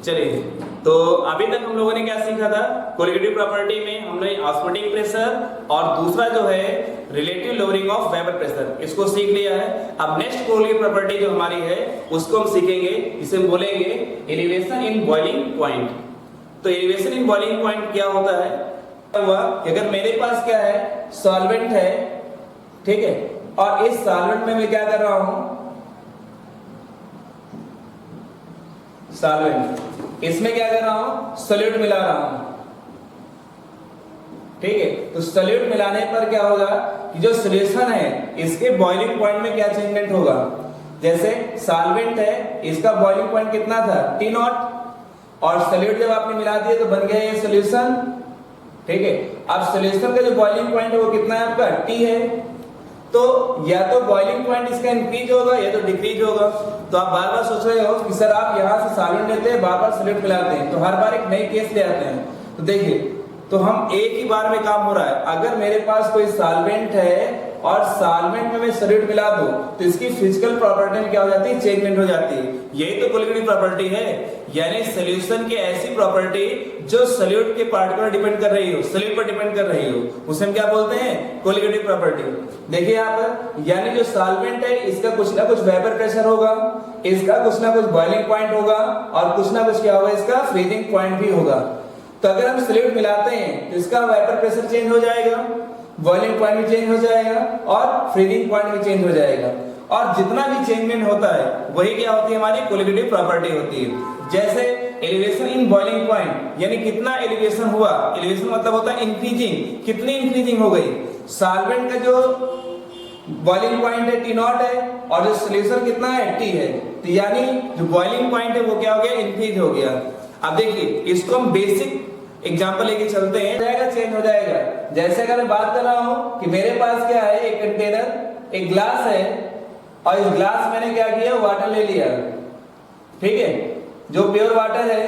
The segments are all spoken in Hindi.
चलिए, तो अभी तक हम लोगों ने क्या सीखा था? कोलिगेटिव प्रॉपर्टी में हमने ऑस्मोटिक प्रेशर और दूसरा जो है relative lowering of vapour pressure, इसको सीख लिया है। अब नेक्स्ट कोलिगेटिव प्रॉपर्टी जो हमारी है उसको हम सीखेंगे, इसे हम बोलेंगे एलिवेशन इन बॉइलिंग पॉइंट। तो एलिवेशन इन बॉइलिंग पॉइंट क्या होता है? हुआ कि अगर मेरे पास क्या है, सॉल्वेंट है, ठीक है, और इस सॉल्वेंट में मैं क्या कर रहा हूं, सॉल्वेंट, इसमें क्या कर रहा हूं, सोल्यूट मिला रहा हूं, ठीक है। तो सोल्यूट मिलाने पर क्या होगा कि जो सॉल्यूशन है इसके बॉइलिंग पॉइंट में क्या चेंजमेंट होगा। जैसे सॉल्वेंट है, इसका बॉइलिंग पॉइंट कितना था, T0, और सोल्यूट जब आपने मिला दिया तो बन गया ये सॉल्यूशन, ठीक है। अब सॉल्यूशन का जो बॉइलिंग पॉइंट है वो कितना है आपका, T है। तो या तो बॉइलिंग पॉइंट इसका इंक्रीज होगा या तो डिक्रीज होगा। तो आप बार बार सोच रहे हो कि सर आप यहाँ से सॉल्वेंट लेते हैं, बार बार सोल्यूट मिलाते हैं, तो हर बार एक नई केस ले आते हैं। तो देखिए, तो हम एक ही बार में काम हो रहा है। अगर मेरे पास कोई सॉल्वेंट है और सॉल्वेंट में मैं सोल्यूट मिला दूं तो इसकी फिजिकल प्रॉपर्टी में क्या हो जाती है, चेंजमेंट हो जाती है। यही तो कोलिगेटिव प्रॉपर्टी है, यानी सॉल्यूशन की ऐसी प्रॉपर्टी जो सोल्यूट के पार्ट पर डिपेंड कर रही हो, सोल्यूट पर डिपेंड कर रही हो, उसे हम क्या बोलते हैं, कोलिगेटिव प्रॉपर्टी। देखिए यहाँ पर, यानी जो सॉल्वेंट है इसका कुछ ना कुछ वेपर प्रेशर होगा, इसका कुछ ना कुछ बॉइलिंग पॉइंट होगा, और कुछ ना कुछ क्या होगा, इसका फ्रीजिंग पॉइंट भी होगा। तो अगर हम सोल्यूट मिलाते हैं तो इसका वेपर प्रेशर चेंज हो जाएगा, बॉइलिंग पॉइंट भी चेंज हो जाएगा, और फ्रीजिंग पॉइंट भी चेंज हो जाएगा। और जितना भी चेंजमेंट होता है वही क्या होती है, हमारी कोलिगेटिव प्रॉपर्टी होती है। जैसे एलिवेशन इन बॉइलिंग पॉइंट, यानी कितना एलिवेशन हुआ, एलिवेशन मतलब होता है इंक्रीजिंग, कितनी इंक्रीजिंग हो गई। सॉल्वेंट का जो बॉइलिंग पॉइंट है T0 है, और जो सॉल्यूशन कितना है, T है। तो यानी जो बॉइलिंग पॉइंट है वो क्या हो गया, इंक्रीज हो गया। अब देखिए, इसको हम बेसिक एग्जांपल लेके चलते हैं, जाएगा चेंज हो जाएगा। जैसे अगर मैं बात कर रहा हूं कि मेरे पास क्या है, एक कंटेनर, एक ग्लास है, और इस ग्लास मैंने क्या किया, वाटर ले लिया, ठीक है, जो प्योर वाटर है।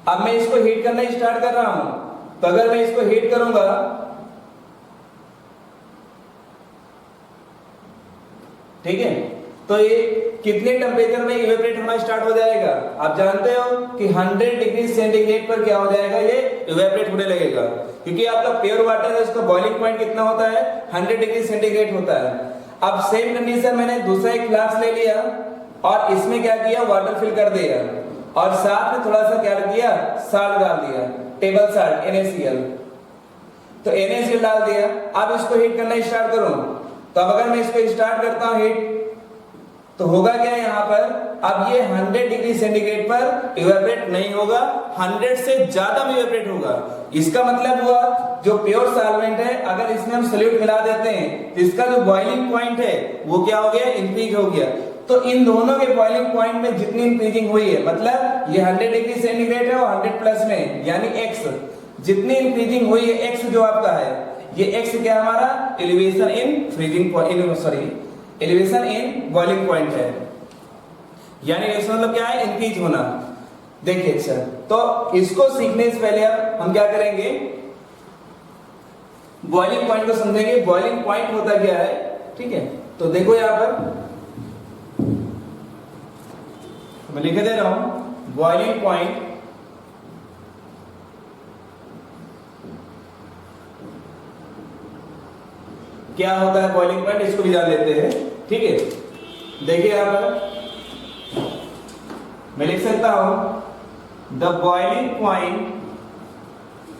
अब मैं इसको हीट करना स्टार्ट कर रहा हूं, तो अगर मैं इसको हीट करूंगा, ठीक है, तो ये कितने टेम्परेचर में इवेपोरेट होना स्टार्ट हो जाएगा। आप जानते हो कि 100 डिग्री सेंटीग्रेड पर क्या हो जाएगा, ये इवेपोरेट होने लगेगा, क्योंकि आपका प्योर वाटर है, उसका बॉइलिंग पॉइंट कितना होता है, 100 डिग्री सेंटीग्रेड होता है। अब सेम कंडीशन मैंने दूसरा एक ग्लास ले लिया और इसमें क्या किया, वाटर फिल कर दिया, और साथ में थोड़ा सा क्या किया, साल्ट डाल दिया, टेबल साल्ट NaCl। तो NaCl डाल दिया। अब इसको हीट करना स्टार्ट करूं, तो अब अगर मैं इसको स्टार्ट करता हूं हीट, तो होगा क्या यहाँ पर, अब ये 100 डिग्री सेंटीग्रेड पर इवेपोरेट नहीं होगा, 100 से ज्यादा में इवेपोरेट होगा। इसका मतलब हुआ जो प्योर सॉल्वेंट है, अगर इसमें हम सोल्यूट मिला देते हैं तो इसका जो बॉइलिंग पॉइंट है वो क्या हो गया, इंक्रीज हो गया। तो इन दोनों के बॉइलिंग पॉइंट में जितनी इंक्रीजिंग हुई है, मतलब ये 100 डिग्री सेंटीग्रेड है और 100 प्लस में, यानी x, जितनी इंक्रीजिंग हुई है x जो आपका है, ये x क्या हमारा, elevation in freezing point, sorry elevation in boiling point है। यानी एलिवेशन मतलब क्या है, इंक्रीज होना। देखिए अच्छा, तो इसको सीखने से पहले अब हम क्या करेंगे, बॉइलिंग पॉइंट को समझेंगे। बॉइलिंग पॉइंट होता क्या है, ठीक है। तो देखो यहां पर मैं लिख दे रहा हूं, बॉइलिंग पॉइंट क्या होता है, बॉइलिंग पॉइंट, इसको भी जान लेते हैं, ठीक है। देखिए यहां पर मैं लिख सकता हूं, the boiling point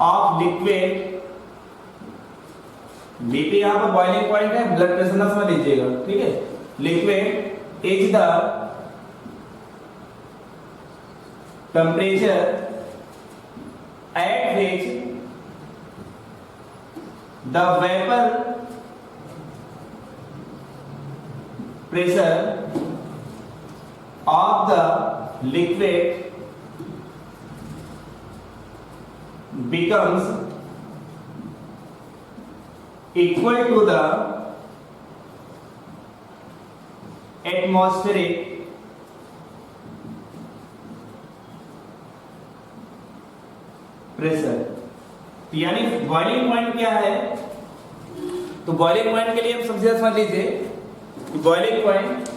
of liquid, BP यहां पर बॉइलिंग पॉइंट है, ब्लड प्रेशर ना समझ लीजिएगा, ठीक है। Liquid is the temperature at which the vapour pressure of the liquid becomes equal to the atmospheric pressure. यानी बॉइलिंग पॉइंट क्या है, तो बॉइलिंग पॉइंट के लिए हम सबसे समझ लीजिए, boiling point,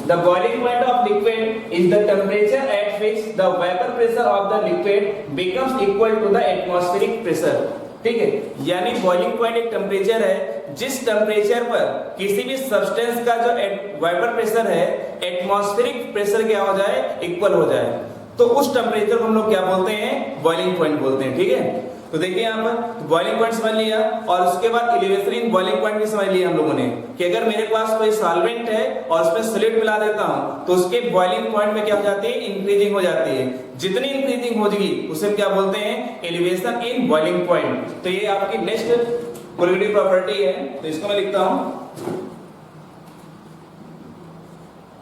the boiling point of liquid is the temperature at which the vapor pressure of the liquid becomes equal to the atmospheric pressure। ठीक है, यानी बॉइलिंग पॉइंट एक टेम्परेचर है जिस टेम्परेचर पर किसी भी सब्सटेंस का जो वेपर प्रेशर है एटमॉस्फेरिक प्रेशर क्या हो जाए, इक्वल हो जाए, तो उस टेम्परेचर को हम लोग क्या बोलते हैं, बॉइलिंग पॉइंट बोलते हैं। ठीक है, तो देखिए यहाँ पर बॉइलिंग पॉइंट समझ लिया और उसके बाद एलिवेशन इन बॉइलिंग पॉइंट भी समझ लिया हम लोगों ने कि अगर मेरे पास कोई सॉल्वेंट है और उसमें सॉलिड मिला देता हूं तो उसके बॉइलिंग पॉइंट में क्या हो जाती है, इंक्रीजिंग हो जाती है। जितनी इंक्रीजिंग होगी उसे हम क्या बोलते हैं, एलिवेशन इन बॉइलिंग पॉइंट। तो ये आपकी नेक्स्ट कोलिगेटिव प्रॉपर्टी है, तो इसको मैं लिखता हूं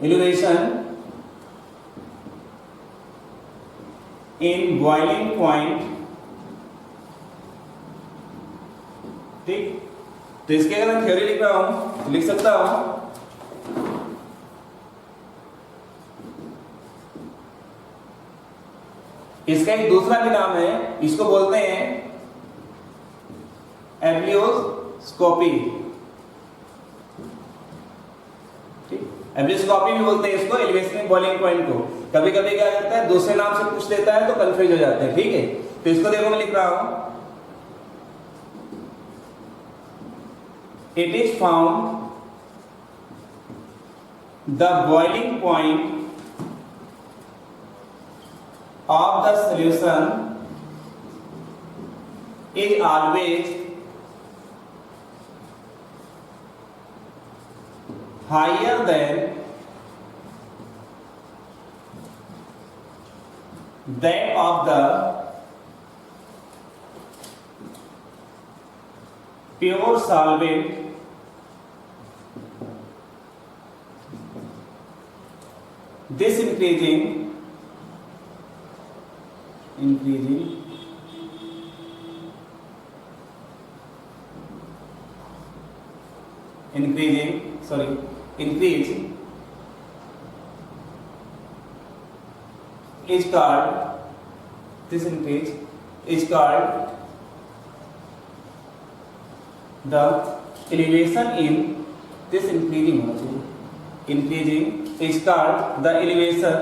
एलिवेशन इन बॉइलिंग पॉइंट। ठीक, तो इसके अगर मैं थ्योरी लिख रहा हूं तो लिख सकता हूं इसका एक दूसरा भी नाम है, इसको बोलते हैं एब्लियोस्कोपी। ठीक, एब्लियोस्कोपी भी बोलते हैं इसको, एलिवेशन इन बॉइलिंग पॉइंट को। कभी कभी क्या करता है दूसरे नाम से पूछ लेता है तो कंफ्यूज हो जाते हैं। ठीक है, तो इसको देखो मैं लिख रहा हूं it is found the boiling point of the solution is always higher than that of the pure solvent this increasing increase is called, this increase is called the elevation in, this increasing होना चाहिए, increasing is called the elevation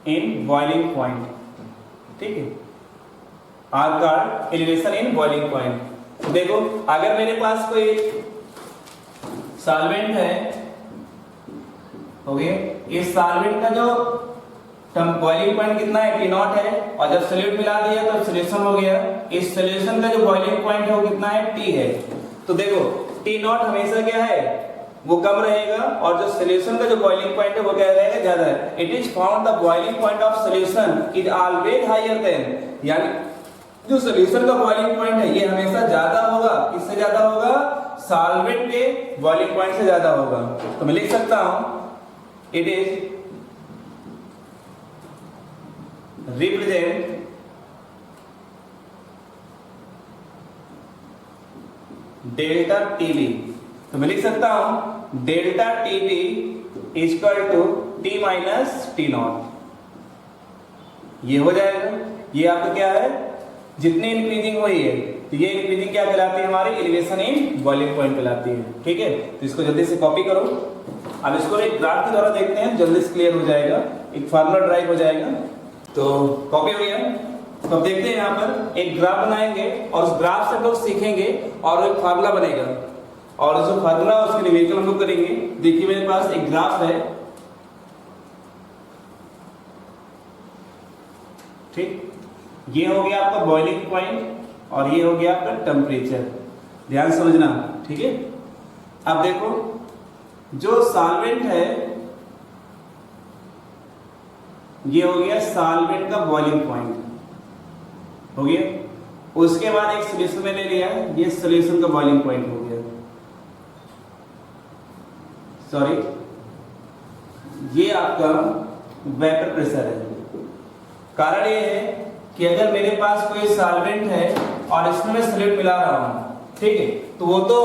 in boiling point। ठीक है, are called elevation in boiling point। तो देखो अगर मेरे पास कोई सॉल्वेंट है, हो गया, इस सॉल्वेंट का जो बॉइलिंग पॉइंट कितना है, T नॉट है, और जब सॉल्यूट मिला दिया तो सॉल्यूशन हो गया। इस सॉल्यूशन का जो बॉइलिंग पॉइंट है वो कितना है, T है। तो देखो T नॉट हमेशा क्या है, वो कम रहेगा, और जो सॉल्यूशन का जो बॉइलिंग पॉइंट है वो क्या रहेगा, ज्यादा है। It is found the boiling point of solution is always higher than, यानी जो सॉल्यूशन का बॉइलिंग पॉइंट है ये हमेशा ज्यादा होगा, किससे ज्यादा होगा, सॉल्वेंट के बॉइलिंग पॉइंट से ज्यादा होगा। तो मैं लिख सकता हूं it is represent delta TB. तो मैं लिख सकता हूं delta TB equal to T minus T naught, ये हो जाएगा। ये आपका क्या है, जितनी इंक्रीजिंग हुई है तो ये इंक्रीजिंग क्या कहलाती है, हमारी एलिवेशन इन बॉइलिंग पॉइंट कहलाती है। ठीक है, तो इसको जल्दी से कॉपी करो। अब इसको एक ग्राफ के द्वारा देखते हैं, जल्दी से क्लियर हो जाएगा, एक फार्मूला ड्राइव हो जाएगा। तो कॉपी हो गया, तो अब देखते हैं यहाँ पर एक ग्राफ बनाएंगे और उस ग्राफ से हम लोग सीखेंगे और एक फार्मूला बनेगा, और जो फार्मूला उसके न्यूमेरिकल हम लोग करेंगे। देखिए मेरे पास एक ग्राफ है, ठीक, ये हो गया आपका बॉइलिंग पॉइंट और ये हो गया आपका टेम्परेचर, ध्यान समझना। ठीक है, अब देखो जो सॉल्वेंट है ये हो गया सॉल्वेंट का बॉइलिंग पॉइंट हो गया, उसके बाद एक सॉल्यूशन मैंने लिया, ये सॉल्यूशन का बॉइलिंग पॉइंट हो गया, सॉरी ये आपका वेपर प्रेशर है। कारण ये है कि अगर मेरे पास कोई सॉल्वेंट है और इसमें मैं सॉल्यूट मिला रहा हूं, ठीक है, तो वो तो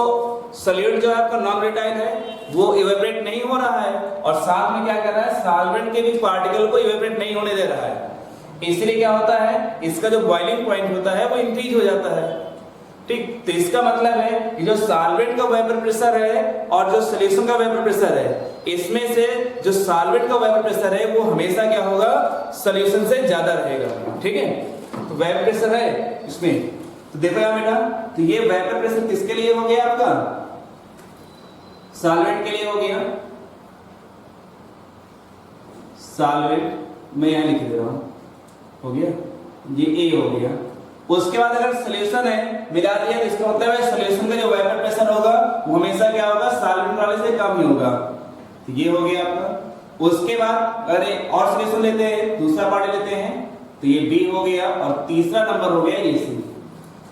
सॉल्यूट जो है आपका नॉन वोलेटाइल है, वो इवेपोरेट नहीं हो रहा है, और साथ में क्या कर रहा है, सॉल्वेंट के भी पार्टिकल को इवेपोरेट नहीं होने दे रहा है। इसलिए क्या होता है, इसका जो बॉइलिंग पॉइंट होता है वो इंक्रीज हो जाता है। ठीक। तो इसका मतलब है कि जो सॉल्वेंट का वेपर प्रेशर है और जो सॉल्यूशन का वेपर प्रेशर है, इसमें से जो सॉल्वेंट का वेपर प्रेशर है वो हमेशा क्या होगा, सॉल्यूशन से ज्यादा रहेगा। ठीक है, तो वेपर प्रेशर है इसमें, तो देखो यहाँ बेटा, तो ये वेपर प्रेशर किसके लिए हो गया आपका, सॉल्वेंट के लिए हो गया। सॉल्वेंट मैं यहां लिख दे रहा हूं, हो गया, ये ए हो गया। उसके बाद अगर सॉल्यूशन है मिला दिया, तो इसका मतलब है सॉल्यूशन का जो वेपर प्रेशर होगा वो हमेशा क्या होगा, सॉल्वेंट वाले से कम ही होगा। तो ये हो गया आपका। उसके बाद अगर और सॉल्यूशन लेते हैं, दूसरा पार्ट लेते हैं, तो ये बी हो गया और तीसरा नंबर हो गया ये सी,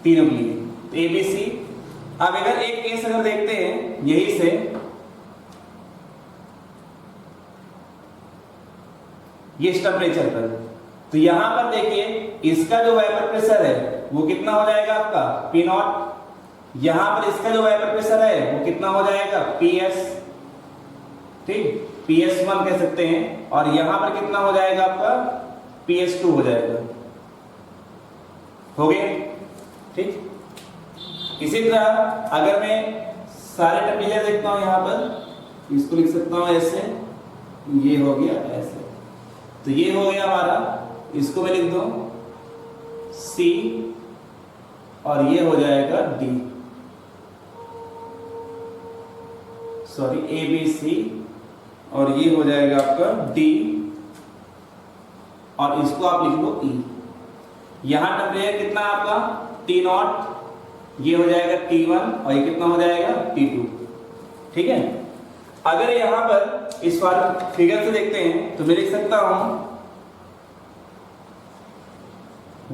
तीनों के लिए ए बी सी। अब अगर एक केस अगर देखते हैं यही से, ये टेम्परेचर पर, तो यहां पर देखिए इसका जो वेपर प्रेशर है वो कितना हो जाएगा आपका पी नॉट, यहां पर इसका जो वेपर प्रेशर है वो कितना हो जाएगा पी एस, ठीक, पी एस 1 कह सकते हैं, और यहां पर कितना हो जाएगा आपका पी एस 2 हो जाएगा। हो गया, ठीक। इसी तरह अगर मैं सारे टेम्परेचर देखता हूं, यहां पर इसको लिख सकता हूं ऐसे, ये हो गया ऐसे, तो ये हो गया हमारा, इसको मैं लिख दूं C और ये हो जाएगा D, sorry A B C, और ये हो जाएगा आपका D, और इसको आप लिख लो E। यहां टेम्परेचर कितना आपका T नॉट, ये हो जाएगा T1 और ये कितना हो जाएगा T2। ठीक है, अगर यहां पर इस फिगर से देखते हैं तो मैं लिख सकता हूं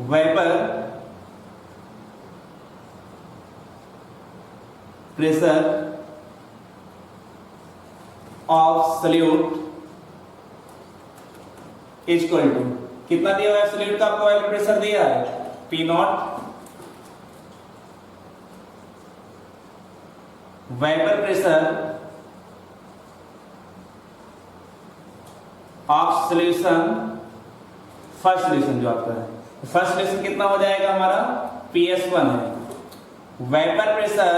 vapour pressure of solute equal to, कितना दिया हुआ है सॉल्यूट का, आपको वेपर प्रेशर दिया है P not, vapour pressure of solution, first solution जो आपका है, फर्स्ट सॉल्यूशन कितना हो जाएगा हमारा PS1 है। Vapour pressure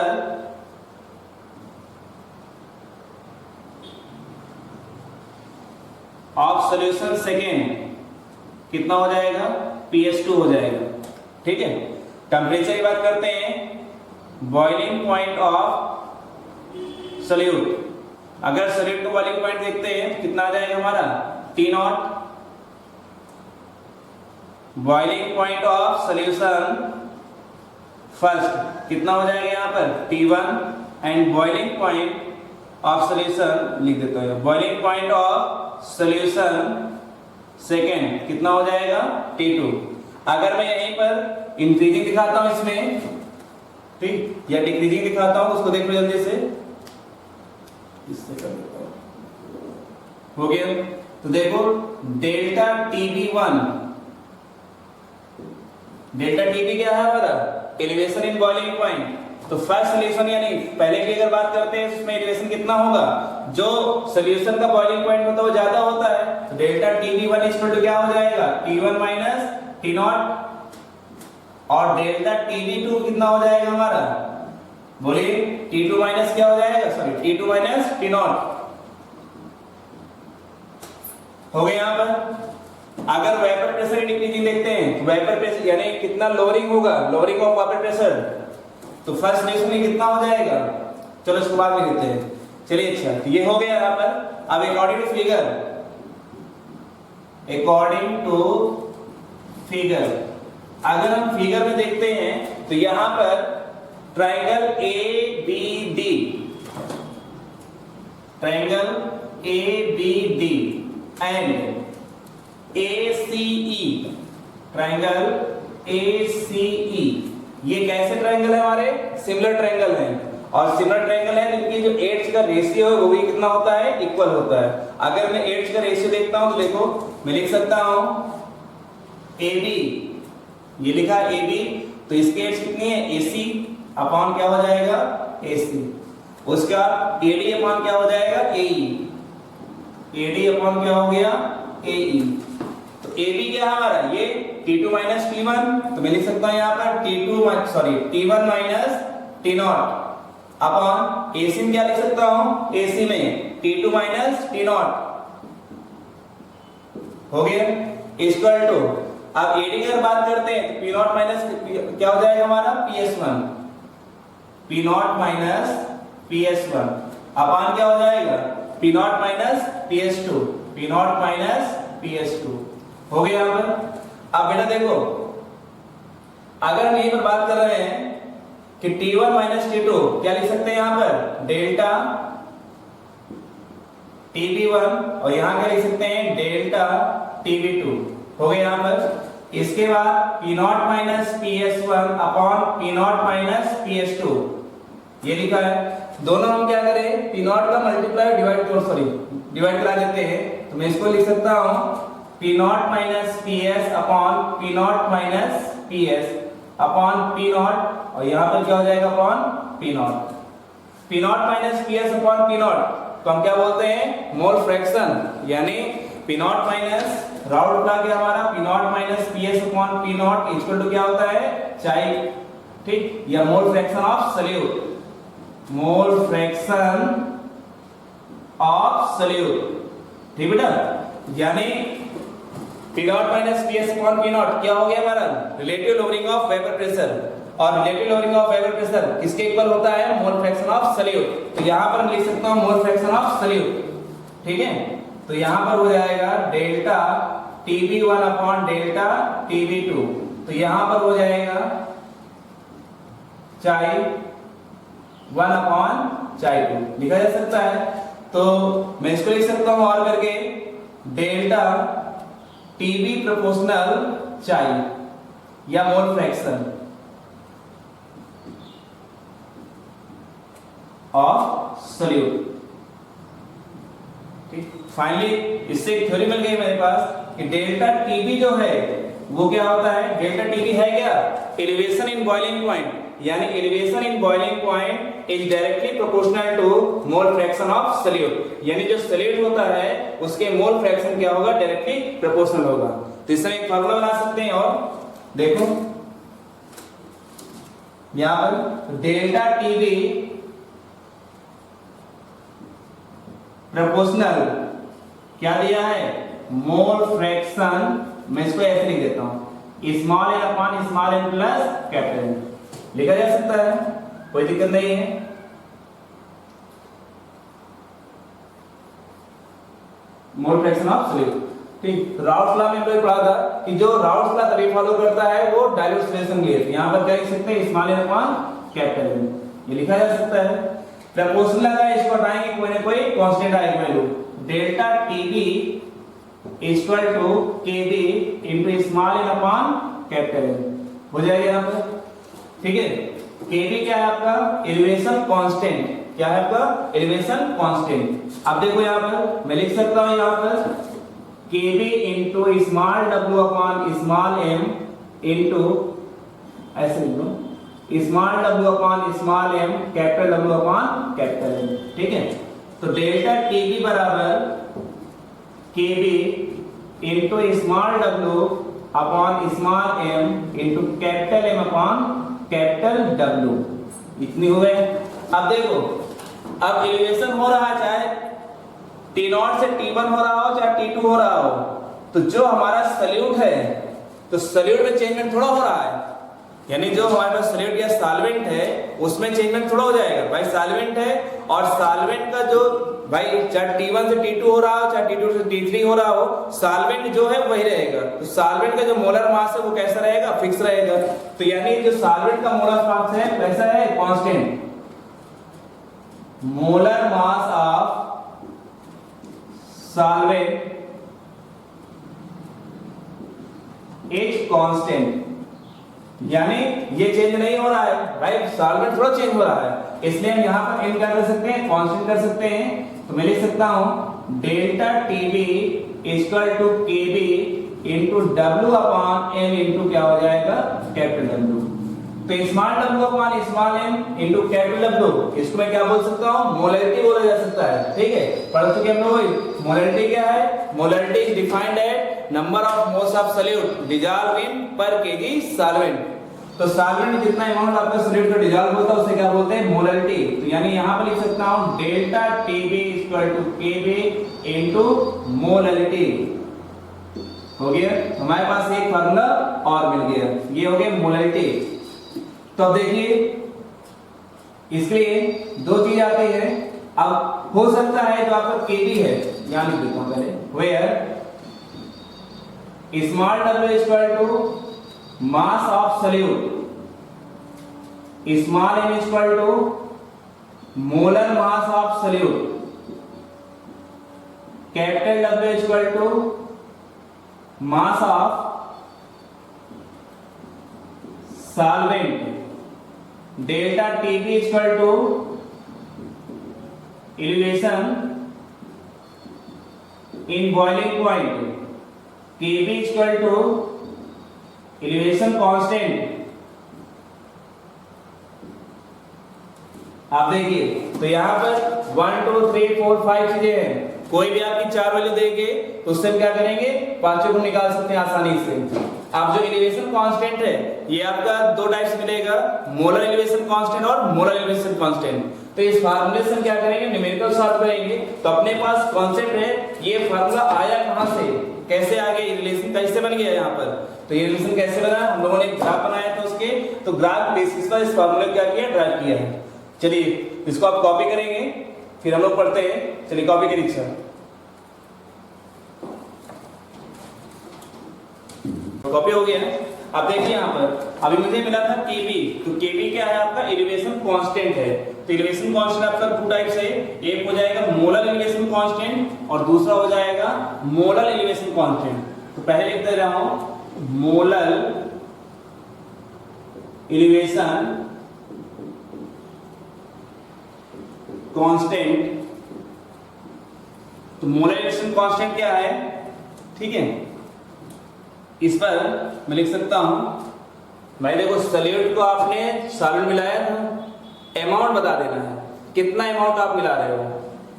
of solution second कितना हो जाएगा PS2 हो जाएगा। ठीक है, टेम्परेचर की बात करते हैं, बॉइलिंग पॉइंट ऑफ सॉल्यूट, अगर सॉल्यूट का बॉइलिंग पॉइंट देखते हैं कितना आ जाएगा हमारा T not, boiling point of solution first कितना हो जाएगा यहाँ पर T1, and boiling point of solution लिख देता हूँ, boiling point of solution second कितना हो जाएगा T2। अगर मैं यहीं पर इंक्रीजिंग दिखाता हूं इसमें, ठीक, या डिक्रीजिंग दिखाता हूं, उसको देख लो जल्दी से, इससे कर देता हूं, हो गया। तो देखो डेल्टा TB1, डेल्टा TB क्या है हमारा, एलिवेशन इन बॉइलिंग पॉइंट। तो फर्स्ट सॉल्यूशन यानी पहले की अगर बात करते हैं उसमें एलिवेशन कितना होगा, जो सॉल्यूशन का बॉइलिंग पॉइंट होता है वो ज्यादा होता है, तो डेल्टा TB1 इक्वल टू क्या हो जाएगा T1 माइनस T नॉट, और डेल्टा TB2 कितना हो जाएगा हमारा, बोलिए T2 माइनस क्या हो जाएगा, sorry T2 minus T not. हो गया यहाँ पर। अगर वेपर प्रेशर की डिक्रीजिंग देखते हैं तो वेपर प्रेशर यानी कितना लोअरिंग होगा, लोअरिंग ऑफ वेपर प्रेशर, तो फर्स्ट सॉल्यूशन में कितना हो जाएगा, चलो इसको बाद में लिखते हैं। चलिए अच्छा, तो ये हो गया यहाँ पर। अब according to figure, according to figure, अगर हम फिगर में देखते हैं तो यहां पर triangle ABD, triangle ABD and ACE, triangle ACE, ये कैसे ट्रायंगल है हमारे, सिमिलर ट्रायंगल है, और सिमिलर ट्रायंगल है इनकी जो एड्स का रेशियो है वो भी कितना होता है, इक्वल होता है। अगर मैं एड्स का रेशियो देखता हूं तो देखो मैं लिख सकता हूं AB, ये लिखा AB, तो इसके एड्स कितनी है AC अपॉन क्या हो जाएगा AC, उसके बाद AD अपॉन क्या हो जाएगा AE, AD अपॉन क्या हो गया AE। तो AB क्या है हमारा, ये T2 माइनस T1, तो मैं लिख सकता हूं यहां पर T1 minus T0 upon AC में क्या लिख सकता हूं, AC में T2 माइनस T0 हो गया इक्वल टू, अब एडिंग अगर बात करते हैं तो P0 माइनस क्या हो जाएगा हमारा PS1, P0 minus PS1 upon क्या हो जाएगा P0 minus PS2, P0 minus PS2 हो गया यहां पर। अब बेटा देखो, अगर हम यहीं पर बात कर रहे हैं कि T1 माइनस T2 क्या लिख सकते हैं यहां पर डेल्टा TB1 और यहां क्या लिख सकते हैं डेल्टा TB2 हो गया यहां पर। इसके बाद P0 minus PS1 upon P0 minus PS2 ये लिखा है। दोनों हम क्या करें, P0 का मल्टीप्लाई डिवाइड करा देते हैं, तो मैं इसको लिख सकता हूं P0 minus PS upon P0 minus PS upon P0 और यहां पर क्या हो जाएगा upon P0 minus PS upon P0 तो हम क्या बोलते हैं मोल फ्रैक्शन, यानी P0 माइनस राउट उठा के हमारा P0 minus PS upon P0 equal to क्या होता है चाइल्ड, ठीक, या mole fraction of solute, mole fraction of solute, ठीक बेटा। यानी P0 minus PS upon P0 क्या हो गया हमारा relative lowering of vapour pressure, और relative lowering of vapour pressure किसके इक्वल होता है मोल फ्रैक्शन ऑफ सॉल्यूट। तो यहां पर मैं लिख सकता हूं मोल फ्रैक्शन ऑफ सॉल्यूट, ठीक है। तो यहां पर हो जाएगा delta TB1 upon delta TB2, तो यहां पर हो जाएगा चाई 1 अपॉन चाई 2 लिखा जा सकता है। तो मैं इसको लिख सकता हूं और करके डेल्टा TB प्रोपोर्शनल चाई या मोल फ्रैक्शन ऑफ सॉल्यूट, ठीक। फाइनली इससे एक थ्योरी मिल गई मेरे पास कि डेल्टा TB जो है वो क्या होता है, डेल्टा TB है क्या एलिवेशन इन बॉइलिंग पॉइंट, यानी elevation in boiling point is directly proportional to mole fraction of solute, यानी जो सॉल्यूट होता है उसके मोल फ्रैक्शन क्या होगा डायरेक्टली प्रोपोर्शनल होगा। तो इससे एक फार्मूला बना सकते हैं, और देखो यहां पर डेल्टा TB प्रोपोर्शनल क्या दिया है मोल फ्रैक्शन, मैं इसको ऐसे लिख देता हूं small n upon small n plus capital N लिखा जा सकता है, कोई दिक्कत नहीं है। मोल फ्रैक्शन ऑफ सॉल्यूट, ठीक। राउल्स लॉ में हमने पढ़ा था कि जो राउल्स लॉ तभी फॉलो करता है वो डाइल्यूट सॉल्यूशन के लिए, यहां पर क्या लिख सकते हैं small n upon capital N ये लिखा जा सकता है। प्रोपोर्शनल का इसको हटाएंगे कोई ना कोई कांस्टेंट आएगा value, delta TB equal to KB into small n upon capital N हो जाएगा यहां पर, ठीक है। KB क्या है आपका एलिवेशन कांस्टेंट, क्या है आपका एलिवेशन कांस्टेंट। अब देखो यहां पर मैं लिख सकता हूं यहां पर KB into small w upon small m into ऐसे लिख लो small w upon small m capital W upon capital M, ठीक है। तो डेल्टा TB बराबर KB into small w upon small m into capital M upon capital W, इतनी हो गए। अब देखो, अब एलिवेशन हो रहा है चाहे T0 से T1 हो रहा हो चाहे T2 हो रहा हो, तो जो हमारा सॉल्यूट है तो सॉल्यूट में चेंजमेंट थोड़ा हो रहा है, यानी जो हमारे पास सॉल्यूट या सॉल्वेंट है उसमें चेंजमेंट थोड़ा हो जाएगा भाई, सॉल्वेंट है और सॉल्वेंट का जो भाई चाहे T1 से T2 हो रहा हो चाहे T2 से T3 हो रहा हो, सॉल्वेंट जो है वही रहेगा। तो सॉल्वेंट का जो मोलर मास है वो कैसा रहेगा फिक्स रहेगा, तो यानी जो सॉल्वेंट का मोलर मास है कैसा है constant, molar mass of solvent is constant, यानी ये चेंज नहीं हो रहा है भाई, सॉल्वेंट थोड़ा चेंज हो रहा है, इसलिए हम यहां पर n क्या कर सकते हैं कांस्टेंट कर सकते हैं। तो मैं लिख सकता हूं delta TB equal to KB into W upon N into क्या हो जाएगा कैपिटल W, तो small W upon small M into capital W, इसको मैं क्या बोल सकता हूं, मोलैरिटी बोला जा सकता है। ठीक है, पढ़ चुके हम लोग। मोलैरिटी क्या है, molarity is defined as number of moles of solute dissolve in per kg solvent. तो सॉल्वेंट में जितना अमाउंट आपका सॉल्यूट का डिसॉल्व होता है उसे क्या बोलते हैं, मोलैरिटी। तो यानी यहां पर लिख सकता हूं delta TB equal to KB into molarity. हो गया, हमारे पास एक फार्मूला और मिल गया, ये हो गया मोलैरिटी। तो अब देखिए इसके लिए दो चीज आती है। अब हो सकता है जो आपका केबी है, यहां लिख देता हूं पहले, where small W equal to mass of solute, small m equal to molar mass of solute, capital W equal to mass of solvent, delta TB equal to elevation in boiling point, KB equal to elevation constant. आप देखिए तो यहां पर 1 2 3 4 5 चीजें हैं। कोई भी आपकी चार वैल्यू देंगे तो उससे हम क्या करेंगे, पांचों को निकाल सकते हैं आसानी से। आप जो एलिवेशन कांस्टेंट है ये आपका दो टाइप से मिलेगा, मोलर एलिवेशन कांस्टेंट और मोलर एलिवेशन कांस्टेंट। तो इस फार्मूले से हम क्या करेंगे, न्यूमेरिकल सॉल्व करेंगे। तो अपने पास कॉन्सेप्ट है, ये फार्मूला आया कहां से, कैसे आ गया, रिलेशन कैसे बन गया यहाँ पर। तो ये रिलेशन कैसे बना, हम लोगों ने एक ग्राफ बनाया था उसके, तो ग्राफ बेसिस पर इस फार्मूले क्या किया, ड्राइव किया है। चलिए इसको आप कॉपी करेंगे, फिर हम लोग पढ़ते हैं। चलिए कॉपी करिए सर, कॉपी हो गया। अब देखिए यहाँ पर अभी मुझे मिला था केबी, तो केबी क्या है आपका, एलिवेशन कांस्टेंट है। तो एलिवेशन कांस्टेंट आपका टू टाइप से, एक हो जाएगा मोलर एलिवेशन कांस्टेंट और दूसरा हो जाएगा मोलर एलिवेशन कांस्टेंट। तो पहले लिख दे रहा हूं मोलर एलिवेशन कांस्टेंट। तो मोलर एलिवेशन कांस्टेंट क्या है, ठीक है, इस पर मैं लिख सकता हूं, भाई देखो सॉल्यूट को आपने सॉल्वेंट मिलाया था, अमाउंट बता देना है कितना अमाउंट आप मिला रहे हो।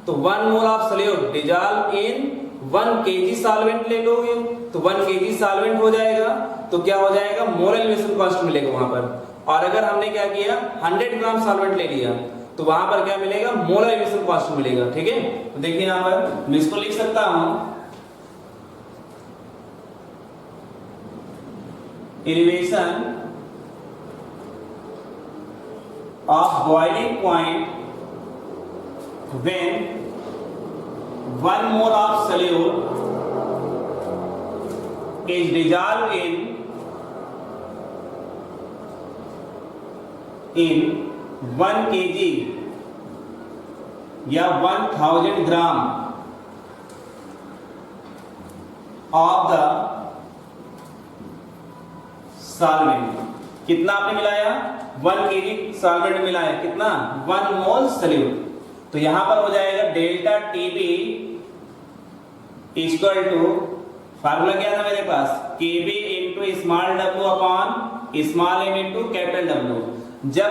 तो 1 mole of solute dissolve in 1 KG solvent ले लोगे तो 1 केजी सॉल्वेंट हो जाएगा। तो क्या हो जाएगा, मोलर एलिवेशन कांस्टेंट मिलेगा वहां पर। और अगर हमने क्या किया 100 ग्राम सॉल्वेंट ले लिया तो वहां पर क्या मिलेगा, मोलर एलिवेशन कांस्टेंट मिलेगा। ठीक है, तो देखिए यहां पर मैं इसको लिख सकता हूं elevation of boiling point when 1 mole of solute is dissolved in 1 kg या 1000 ग्राम of the सॉल्वेंट। कितना आपने मिलाया, 1 केजी सॉल्वेंट मिलाया, कितना, 1 मोल सॉल्यूट। तो यहां पर हो जाएगा delta TB equal to, formula क्या था मेरे पास, KB into small W upon small M into capital W. जब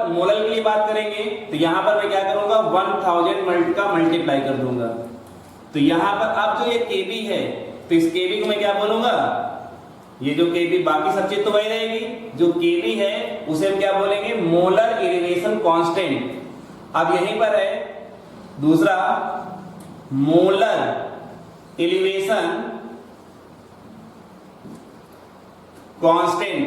मोलर के लिए बात करेंगे तो यहां पर मैं क्या करूंगा, 1000 का मल्टीप्लाई कर दूंगा। तो यहां पर अब जो ये केबी है तो इस केबी को मैं क्या बोलूंगा, ये जो केबी, बाकी सब चीज तो वही रहेगी, जो केबी है उसे हम क्या बोलेंगे, मोलर एलिवेशन कांस्टेंट। अब यहीं पर है दूसरा मोलर एलिवेशन कांस्टेंट।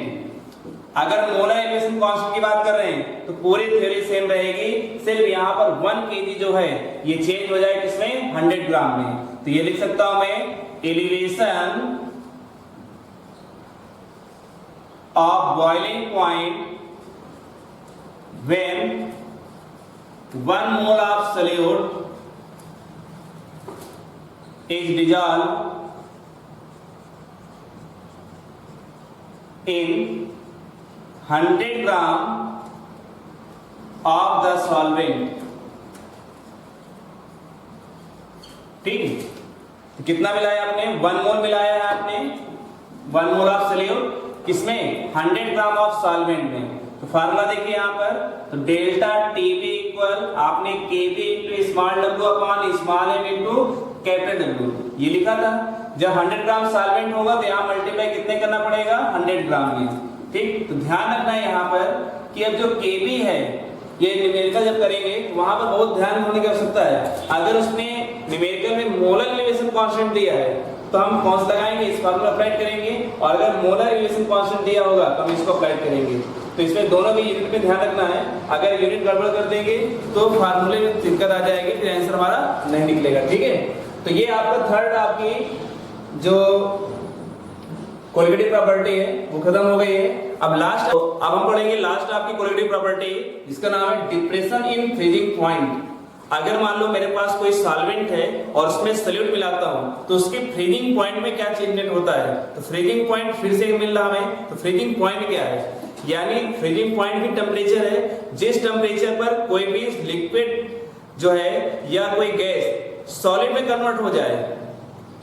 अगर मोलर एलिवेशन कांस्टेंट की बात कर रहे हैं तो पूरी थ्योरी सेम रहेगी, सिर्फ यहां पर 1 केजी जो है ये चेंज हो जाए किसमें, 100 ग्राम में। तो ये लिख सकता हूं मैं elevation of boiling point when 1 mole of solute is dissolved in 100 gram of the solvent। ठीक है, तो कितना मिलाया आपने, 1 मोल मिलाया है आपने, 1 मोल ऑफ सॉल्यूट। किसमें 100 ग्राम ऑफ सॉल्वेंट में। तो फार्मूला देखिए यहाँ पर, तो डेल्टा टीबी इक्वल आपने KB into small W upon small M into capital W ये लिखा था। जब 100 ग्राम सॉल्वेंट होगा तो यहाँ मल्टीप्लाई कितने करना पड़ेगा 100 ग्राम में। ठीक, तो ध्यान रखना है यहाँ पर कि अब जो केबी है ये न्यूमेरिकल जब करेंगे वहां पर बहुत ध्यान होने की आवश्यकता है। अगर उसने न्यूमेरिकल में मोलर एलिवेशन कांस्टेंट दिया है तो हम कौन सा लगाएंगे, इस फार्मूला अप्लाई करेंगे, और अगर मोलर एलिवेशन कांस्टेंट दिया होगा तो हम इसको अप्लाई करेंगे। तो इसमें दोनों के यूनिट पे ध्यान रखना है, अगर यूनिट गड़बड़ कर देंगे तो फार्मूले में दिक्कत आ जाएगी, फिर आंसर हमारा नहीं निकलेगा। ठीक है, तो ये आपका थर्ड आपकी जो कोलिगेटिव प्रॉपर्टी है वो खत्म हो गई है। अब हम पढ़ेंगे लास्ट आपकी कोलिगेटिव प्रॉपर्टी जिसका नाम है डिप्रेशन इन फ्रीजिंग पॉइंट। अगर मान लो मेरे पास कोई सॉल्वेंट है और उसमें सॉल्यूट मिलाता हूं तो उसके फ्रीजिंग पॉइंट में क्या चेंजमेंट होता है। तो फ्रीजिंग पॉइंट फिर से मिल रहा हमें, तो फ्रीजिंग पॉइंट क्या है, यानी फ्रीजिंग पॉइंट भी टेम्परेचर है जिस टेम्परेचर पर कोई भी लिक्विड जो है या कोई गैस सॉलिड में कन्वर्ट हो जाए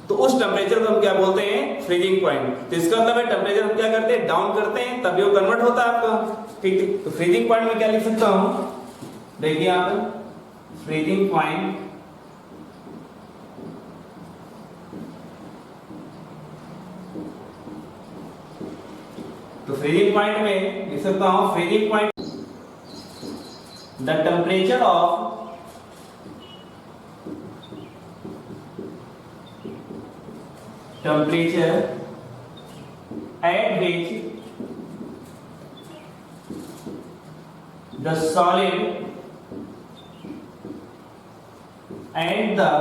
तो उस टेम्परेचर को हम क्या बोलते हैं, फ्रीजिंग पॉइंट। तो इसका मतलब है टेम्परेचर हम क्या करते हैं, डाउन करते हैं तभी वो कन्वर्ट होता है आपका। ठीक ठीक, तो फ्रीजिंग पॉइंट में क्या लिख सकता हूं, देखिए यहाँ पर फ्रीजिंग पॉइंट तो फ्रीजिंग पॉइंट में लिख सकता हूं freezing point the temperature of temperature at which the solid and the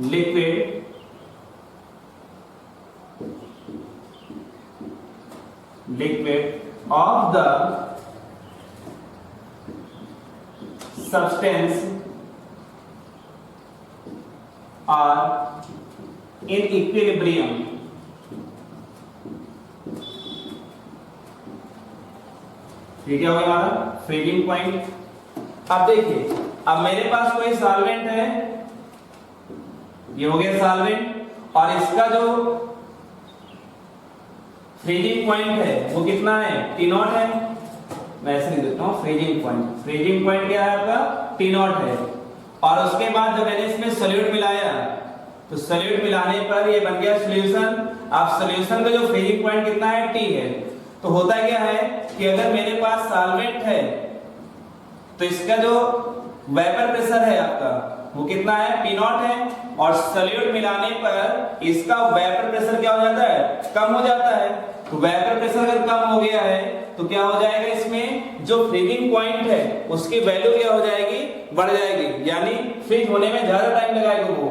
liquid of the substance are in equilibrium। ठीक है, हमारा फ्रीजिंग पॉइंट। अब देखिए, अब मेरे पास कोई सॉल्वेंट है, ये हो गया सॉल्वेंट, और इसका जो फ्रीजिंग पॉइंट है वो कितना है, T0 है। मैं ऐसे लिख देता हूं फ्रीजिंग पॉइंट क्या है आपका, T0 है। और उसके बाद जब मैंने इसमें सॉल्यूट मिलाया तो सॉल्यूट मिलाने पर ये बन गया सॉल्यूशन। अब सॉल्यूशन का जो फ्रीजिंग पॉइंट कितना है, T है। तो होता क्या है कि अगर मेरे पास सॉल्वेंट है तो इसका जो वेपर प्रेशर है आपका वो कितना है, P0 है, और सॉल्यूट मिलाने पर इसका वेपर प्रेशर क्या हो जाता है, कम हो जाता है। तो वेपर प्रेशर अगर कम हो गया है तो क्या हो जाएगा, इसमें जो फ्रीजिंग पॉइंट है उसकी वैल्यू क्या हो जाएगी, बढ़ जाएगी, यानी फ्रीज होने में ज्यादा टाइम लगाएगा वो।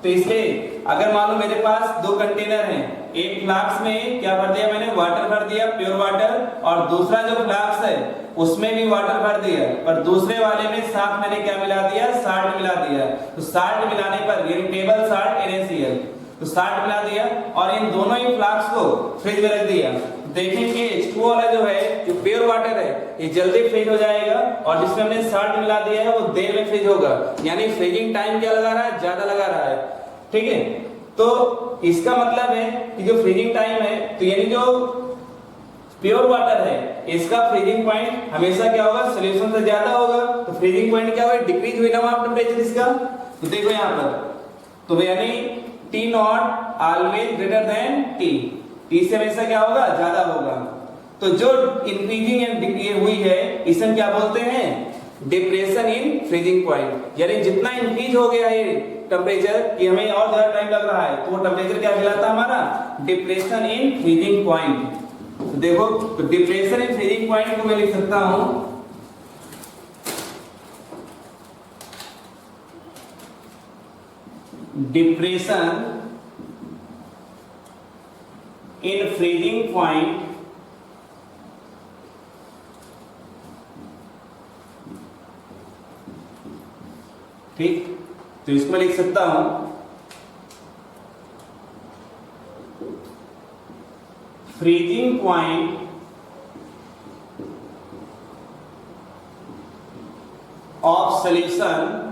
तो इसलिए अगर मान लो मेरे पास दो कंटेनर हैं, एक फ्लास्क में क्या भर दिया मैंने, वाटर भर दिया, प्योर वाटर, और दूसरा जो फ्लास्क है उसमें भी वाटर भर दिया, पर दूसरे वाले में साथ मैंने क्या मिला दिया, साल्ट मिला दिया। तो साल्ट मिलाने पर ये टेबल साल्ट NaCl, तो साल्ट मिला दिया और इन दोनों ही फ्लास्क को फ्रिज में रख दिया। देखेंगे H2O वाला जो है, जो प्योर वाटर है, ये जल्दी फ्रीज हो जाएगा, और जिसमें हमने साल्ट मिला दिया है वो देर में फ्रीज होगा, यानी फ्रीजिंग टाइम क्या लगा रहा है, ज्यादा लगा रहा है। ठीक है, तो इसका मतलब है कि जो फ्रीजिंग टाइम है, तो यानी जो प्योर वाटर है इसका फ्रीजिंग पॉइंट हमेशा क्या होगा, सॉल्यूशन से ज्यादा होगा। तो फ्रीजिंग पॉइंट क्या होगा, डिक्रीज हुई ना वहां टेम्परेचर इसका। तो देखो यहाँ पर, तो यानी T0 always greater than T, T से हमेशा क्या होगा, ज्यादा होगा। तो जो इंक्रीजिंग एंड डिक्रीज हुई है इसे हम क्या बोलते हैं, डिप्रेशन इन फ्रीजिंग पॉइंट। यानी जितना इंक्रीज हो गया है टेम्परेचर कि हमें और ज्यादा टाइम लग रहा है, तो वो टेम्परेचर क्या कहलाता है हमारा, डिप्रेशन इन फ्रीजिंग पॉइंट। तो देखो, तो डिप्रेशन इन फ्रीजिंग पॉइंट को मैं लिख सकता हूं डिप्रेशन इन फ्रीजिंग पॉइंट ठीक, तो इसको मैं लिख सकता हूं freezing point of solution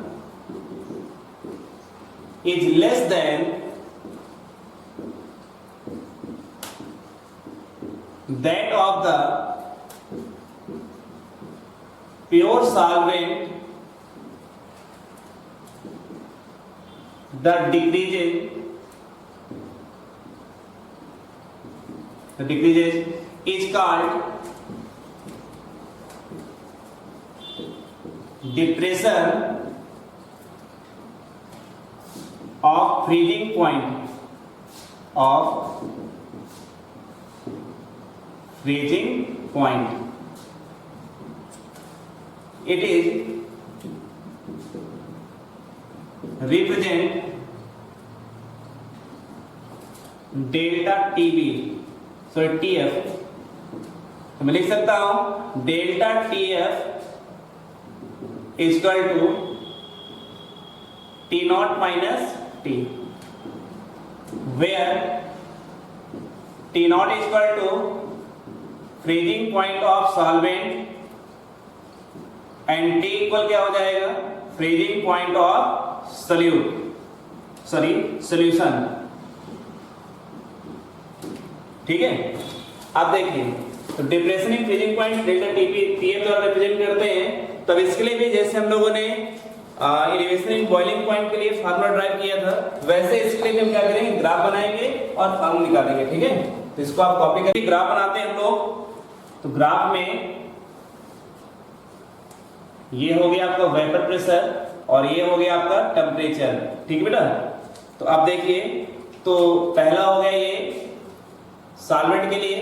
is less than that of the pure solvent the decreases is called depression of freezing point it is represent delta TB, sorry TF, तो मैं लिख सकता हूं delta TF equal to T naught minus T, where T naught equal to freezing point of solvent and T equal क्या हो जाएगा, फ्रीजिंग पॉइंट ऑफ सॉल्यूशन। ठीक है, आप देखिए तो depression in freezing point delta TP TF द्वारा रिप्रेजेंट करते हैं। तब इसके लिए भी जैसे हम लोगों ने एलिवेशन इन बॉइलिंग पॉइंट के लिए फार्मूला ड्राइव किया था, वैसे इसके लिए हम क्या करेंगे, ग्राफ बनाएंगे और फार्मूला निकालेंगे। ठीक है, तो इसको आप कॉपी करके ग्राफ बनाते हैं हम लोग। तो ग्राफ में ये हो गया आपका वेपर प्रेशर और ये हो गया आपका टेम्परेचर। ठीक है बेटा, तो आप देखिए तो पहला हो गया ये सॉल्वेंट के लिए।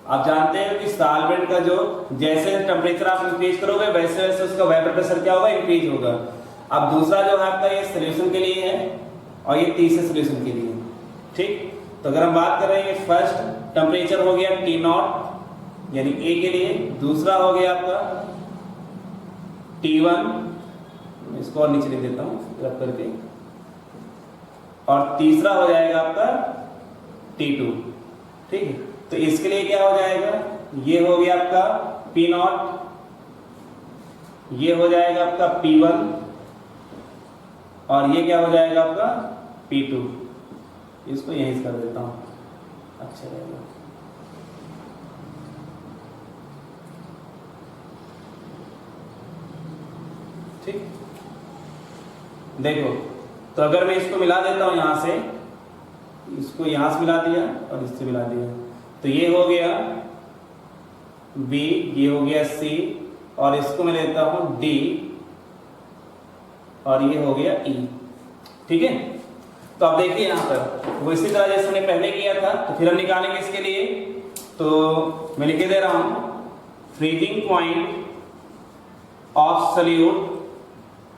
आप जानते हैं कि सॉल्वेंट का जो जैसे टेम्परेचर आप इंक्रीज करोगे वैसे वैसे उसका वेपर प्रेशर क्या होगा, इंक्रीज होगा। अब दूसरा जो है आपका ये सॉल्यूशन के लिए है और ये तीसरे सॉल्यूशन के लिए। ठीक, तो अगर हम बात कर रहे हैं फर्स्ट टेम्परेचर हो गया टी नॉट यानी ए के लिए, दूसरा हो गया आपका T1, इसको और नीचे लिख देता हूं रख करके, और तीसरा हो जाएगा आपका T2। ठीक है, तो इसके लिए क्या हो जाएगा, ये हो गया आपका P0, ये हो जाएगा आपका P1 और ये क्या हो जाएगा आपका P2। इसको यहीं कर देता हूं, अच्छा रहेगा। ठीक, देखो तो अगर मैं इसको मिला देता हूं यहां से, इसको यहां से मिला दिया और इससे मिला दिया, तो ये हो गया B, ये हो गया C और इसको मैं लेता हूं D और ये हो गया E। ठीक है, तो आप देखिए यहां पर वो इसी तरह जैसे हमने पहले किया था, तो फिर हम निकालेंगे इसके लिए। तो मैं लिख दे रहा हूं freezing point of solute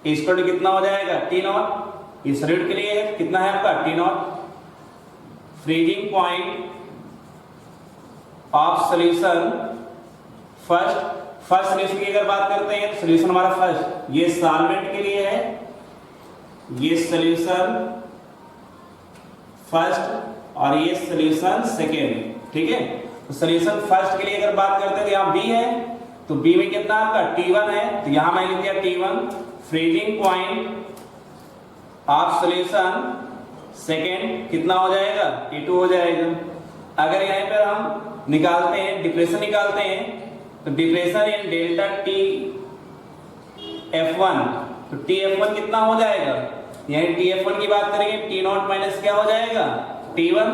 equal to कितना हो जाएगा, टी नॉट। ये सॉल्यूट के लिए कितना है आपका T not. Freezing point of solution first solution की अगर बात करते हैं तो सॉल्यूशन हमारा फर्स्ट ये सॉल्वेंट के लिए है, ये सॉल्यूशन फर्स्ट और ये सॉल्यूशन सेकेंड। ठीक है, तो सॉल्यूशन फर्स्ट के लिए अगर बात करते हैं तो यहाँ बी है, तो बी में कितना आपका T1 है, तो यहां मैं लिख दिया T1। Freezing point of solution second कितना हो जाएगा, T2 हो जाएगा। अगर यहीं पर हम निकालते हैं डिप्रेशन निकालते हैं, तो depression in delta T F1, तो TF1 कितना हो जाएगा, यहीं TF1 की बात करेंगे T0 माइनस क्या हो जाएगा, T1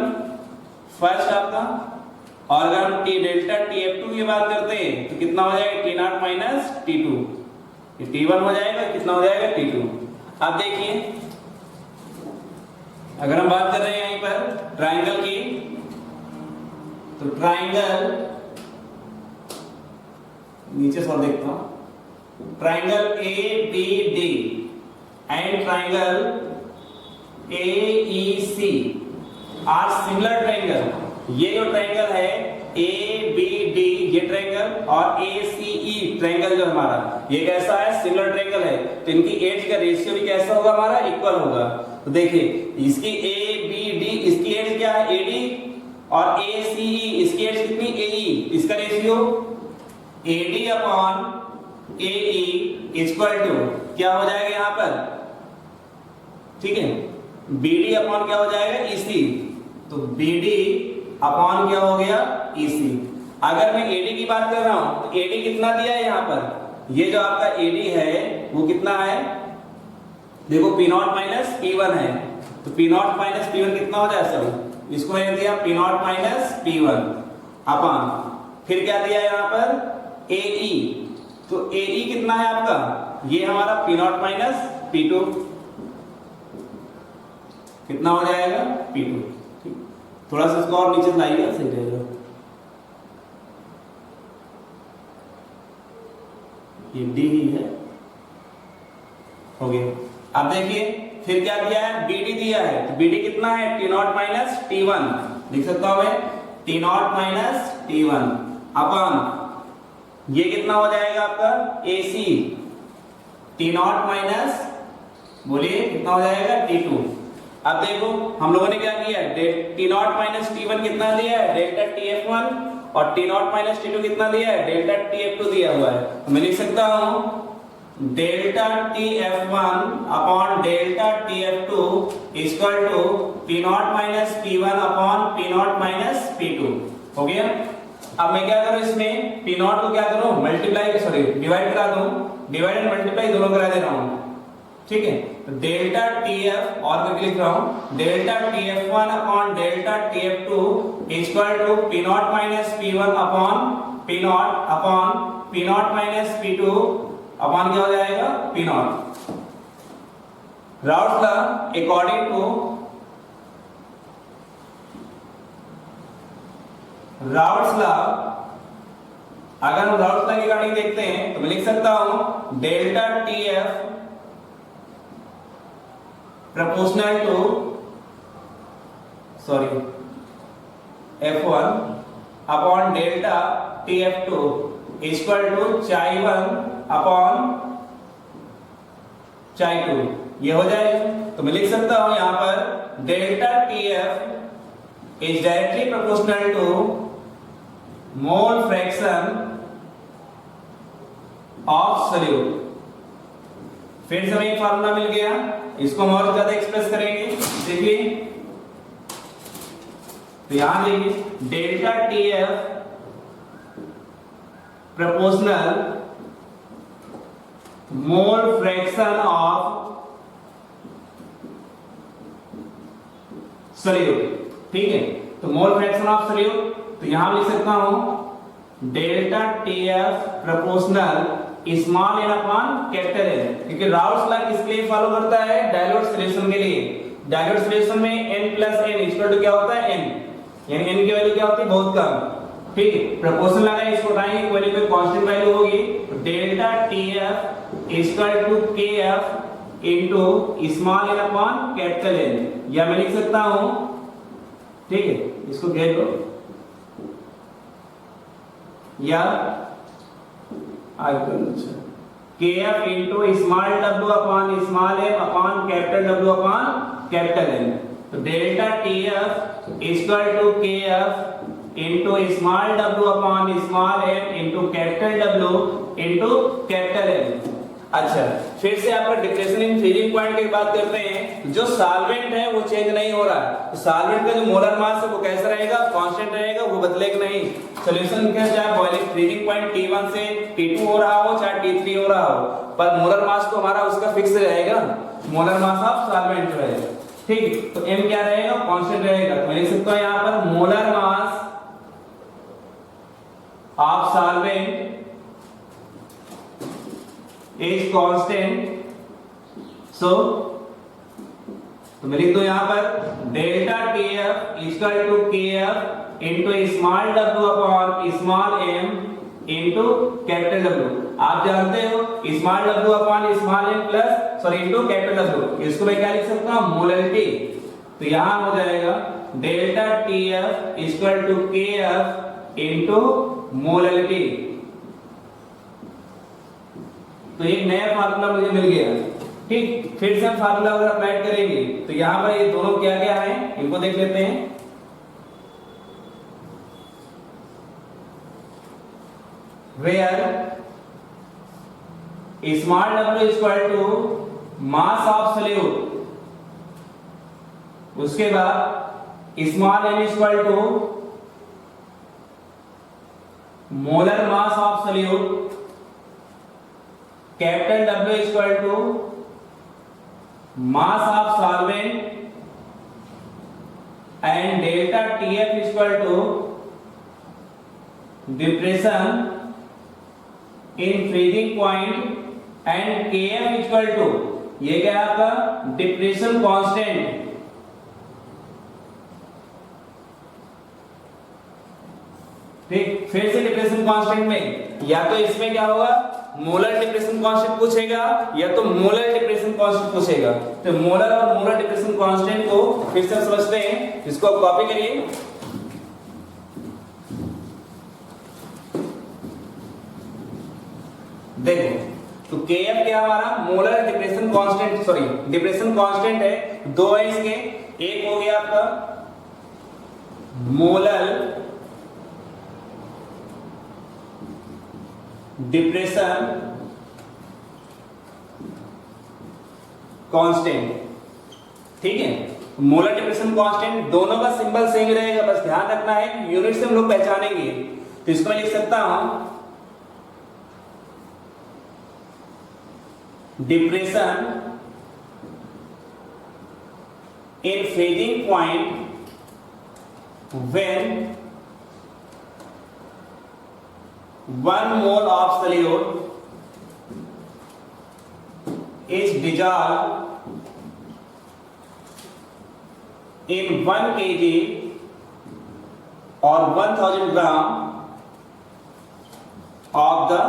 फर्स्ट आपका। और अगर हम डेल्टा TF2 की बात करते हैं तो कितना हो जाएगा, T0 माइनस T2, ये T1 हो जाएगा, कितना हो जाएगा T2। अब देखिए अगर हम बात कर रहे हैं यहीं पर ट्राइंगल की, तो ट्राइंगल नीचे से और देखता हूं, triangle ABD and triangle AEC are similar triangle. ये जो ट्राइंगल है ABD ये ट्राइंगल और ACE ट्राइंगल जो हमारा ये कैसा है, सिमिलर ट्राइंगल है, तो इनकी एज का रेशियो भी कैसा होगा, हमारा इक्वल होगा। तो देखिए इसकी ABD इसकी एज क्या है AD और ACE इसकी एज कितनी AE, इसका ratio AD upon AE equal to क्या हो जाएगा यहां पर, ठीक है, BD अपॉन क्या हो जाएगा EC, तो BD अपॉन क्या हो गया EC। अगर मैं एडी की बात कर रहा हूं तो एडी कितना दिया है यहाँ पर, ये जो आपका एडी है वो कितना है, देखो P naught minus P one है, तो P naught minus P one कितना हो जाए सब, इसको मैंने दिया P naught minus P one upon, फिर क्या दिया यहाँ पर एई, तो एई कितना है आपका, ये हमारा P naught minus P two, कितना हो जाएगा पी टू। थोड़ा सा इसको और नीचे लाइएगा सही रहेगा, ये डी ही है, हो गया। अब देखिए फिर क्या दिया है, बीडी दिया है, तो बीडी कितना है T naught minus T one, लिख सकता हूं मैं T naught minus T one upon, ये कितना हो जाएगा आपका एसी टी नॉट माइनस, बोलिए कितना हो जाएगा टी टू। अब देखो हम लोगों ने क्या किया, T naught minus T one कितना दिया है डेल्टा टी एफ वन, और T naught minus T two कितना दिया है डेल्टा टी एफ टू दिया हुआ है, तो मैं लिख सकता हूं delta T F one upon delta T F two equal to P naught minus P one upon P naught minus P two, हो गया। अब मैं क्या करूं इसमें, पी नॉट को क्या करूं मल्टीप्लाई, सॉरी डिवाइड करा दूं, डिवाइड एंड मल्टीप्लाई दोनों करा दे रहा हूं, ठीक है। तो डेल्टा टी एफ और करके लिख रहा हूं delta T F one upon delta T F two equal to P naught minus P one upon P naught minus P two upon क्या हो जाएगा P naught. Raoult's law according to Raoult's law, अगर हम राउट्स लॉ की अकॉर्डिंग देखते हैं तो मैं लिख सकता हूं delta T F proportional to f1 upon delta tf2 equal to chi 1 upon chi 2, ये हो जाएगा। तो मैं लिख सकता हूं यहां पर delta tf is directly proportional to mole fraction of solute। फिर से हमें एक फार्मूला मिल गया, इसको हम और ज्यादा एक्सप्रेस करेंगे, देखिए तो यहां देखिए delta T F proportional mole fraction of solute, ठीक है। तो मोल फ्रैक्शन ऑफ सोल्यूट, तो यहां लिख सकता हूं delta T F proportional small N upon capital N, क्योंकि राउट्स लॉ किसके लिए फॉलो करता है, डायल्यूट सॉल्यूशन के लिए। डायल्यूट सॉल्यूशन में n plus n equal to क्या होता है n, यानी n की वैल्यू क्या होती है बहुत कम, ठीक है। प्रोपोर्शन लगाए इसको उठाएंगे, वैल्यू पे कांस्टेंट वैल्यू होगी, तो delta tf equal to kf into small n upon capital n, या मैं लिख सकता हूं, ठीक है, इसको घेर लो, या kf into small w upon small m upon capital W upon capital N। तो delta tf equal to kf into small w upon small m into capital W into capital N। अच्छा, फिर से आपका डिप्रेशन इन फ्रीजिंग पॉइंट की बात करते हैं, जो सॉल्वेंट है वो चेंज नहीं हो रहा है, तो सॉल्वेंट का जो मोलर मास है वो कैसा रहेगा, कांस्टेंट रहेगा, वो बदलेगा नहीं। सॉल्यूशन का चाहे बॉइलिंग फ्रीजिंग पॉइंट T1 से T2 हो रहा हो चाहे T3 हो रहा हो, पर मोलर मास तो हमारा उसका फिक्स रहेगा, मोलर मास ऑफ सॉल्वेंट जो है, ठीक। तो m क्या रहेगा, कांस्टेंट रहेगा। तो मैं लिख सकता हूं यहां पर molar mass of solvent is constant, so तो मैं लिख दो यहां पर delta TF equal to KF into small w upon small m into capital W। आप जानते हो small w upon small m plus sorry into capital W, इसको मैं क्या लिख सकता हूं मोलैरिटी। तो यहां हो जाएगा delta TF equal to KF into molarity. तो एक नया फार्मूला मुझे मिल गया, ठीक। फिर से हम फार्मूला अगर अप्लाई करेंगे तो यहां पर ये दोनों क्या क्या है इनको देख लेते हैं। Where small w equal to mass of solute, उसके बाद small n equal to molar mass of solute capital W equal to mass of solvent and delta TF equal to depression in freezing point and KF equal to, ये क्या है आपका डिप्रेशन कांस्टेंट। ठीक, फिर से डिप्रेशन कांस्टेंट में या तो इसमें क्या होगा मोलर डिप्रेशन कांस्टेंट पूछेगा या तो मोलर डिप्रेशन कांस्टेंट पूछेगा। तो मोलर और मोलर डिप्रेशन कांस्टेंट को फिर से समझते हैं, इसको आप कॉपी करिए। देखो तो KF क्या हमारा molar depression constant, sorry depression constant है, दो है इसके, एक हो गया आपका मोलर डिप्रेशन कांस्टेंट, ठीक है। मोलर डिप्रेशन कांस्टेंट दोनों का सिंबल सेम रहेगा, बस ध्यान रखना है यूनिट से हम लोग पहचानेंगे। तो इसको मैं लिख सकता हूं depression in freezing point when 1 mole of solute is dissolved in 1 kg or 1000 gram of the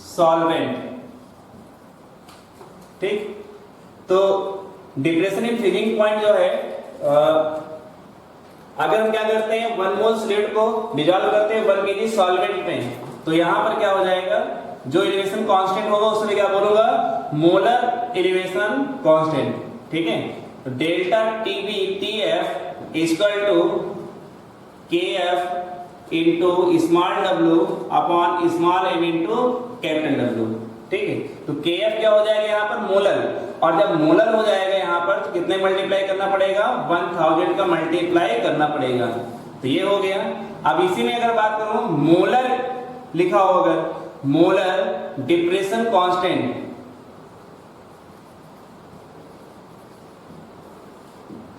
solvent। ठीक, तो डिप्रेशन इन फ्रीजिंग पॉइंट जो है, अगर हम क्या करते हैं 1 मोल सॉल्यूट को डिसॉल्व करते हैं 1 kg सॉल्वेंट में, तो यहां पर क्या हो जाएगा, जो एलिवेशन कांस्टेंट होगा उसमें क्या बोलूंगा मोलर एलिवेशन कांस्टेंट। ठीक है, तो delta TF equal to KF into small w upon small m into capital W। ठीक है, तो KF क्या हो जाएगा यहाँ पर मोलर, और जब मोलर हो जाएगा यहाँ पर तो कितने मल्टीप्लाई करना पड़ेगा 1000 का मल्टीप्लाई करना पड़ेगा। तो ये हो गया। अब इसी में अगर बात करूं मोलर लिखा होगा, मोलर डिप्रेशन कांस्टेंट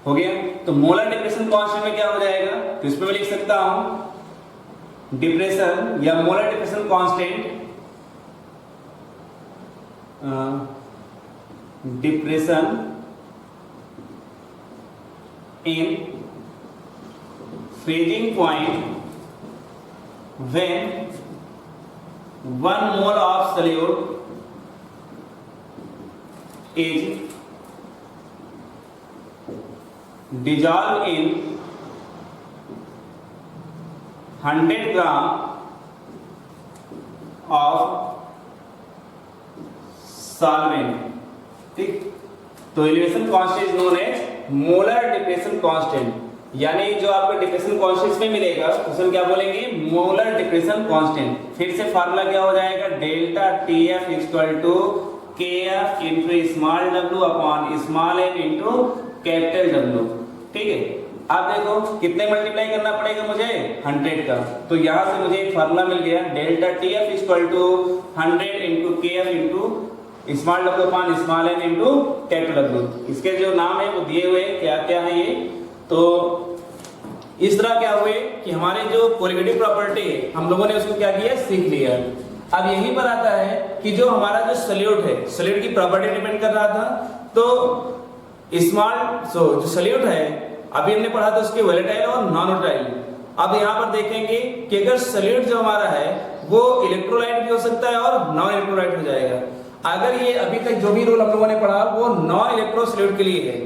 हो गया, तो मोलर डिप्रेशन कांस्टेंट में क्या हो जाएगा, तो इसमें मैं लिख सकता हूं डिप्रेशन या molar depression constant depression in freezing point when 1 mole of solute is dissolved in 100 gram of solvent. ठीक, तो elevation constant known as molar depression constant, यानी जो आपको डिप्रेशन कांस्टेंट में मिलेगा उसमें क्या बोलेंगे मोलर डिप्रेशन कांस्टेंट। फिर से फार्मूला क्या हो जाएगा delta TF equal to KF into small w upon small m into capital W। ठीक है, आप देखो कितने मल्टीप्लाई करना पड़ेगा मुझे 100 का, तो यहां से मुझे एक फार्मूला मिल गया delta TF equal to 100 into KF into small w upon small m into capital W। इसके जो नाम है वो दिए हुए क्या क्या है ये, तो इस तरह क्या हुए कि हमारे जो कोलिगेटिव प्रॉपर्टी है हम लोगों ने उसको क्या किया सीख लिया। अब यहीं पर आता है कि जो हमारा जो सॉल्यूट है, सॉल्यूट की प्रॉपर्टी डिपेंड कर रहा था, तो जो सॉल्यूट है अभी हमने पढ़ा था उसके वोलेटाइल और नॉन वोलेटाइल। अब यहाँ पर देखेंगे कि अगर सॉल्यूट जो हमारा है वो इलेक्ट्रोलाइट भी हो सकता है और नॉन इलेक्ट्रोलाइट हो जाएगा। अगर ये अभी तक जो भी रूल हम लोगों ने पढ़ा वो नॉन इलेक्ट्रो सॉल्यूट के लिए है।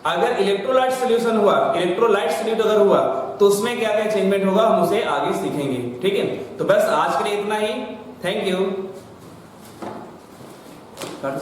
अगर इलेक्ट्रोलाइट सॉल्यूशन हुआ, इलेक्ट्रोलाइट सॉल्यूट अगर हुआ तो उसमें क्या क्या चेंजमेंट होगा हम उसे आगे सीखेंगे। ठीक है, तो बस आज के लिए इतना ही। Thank you.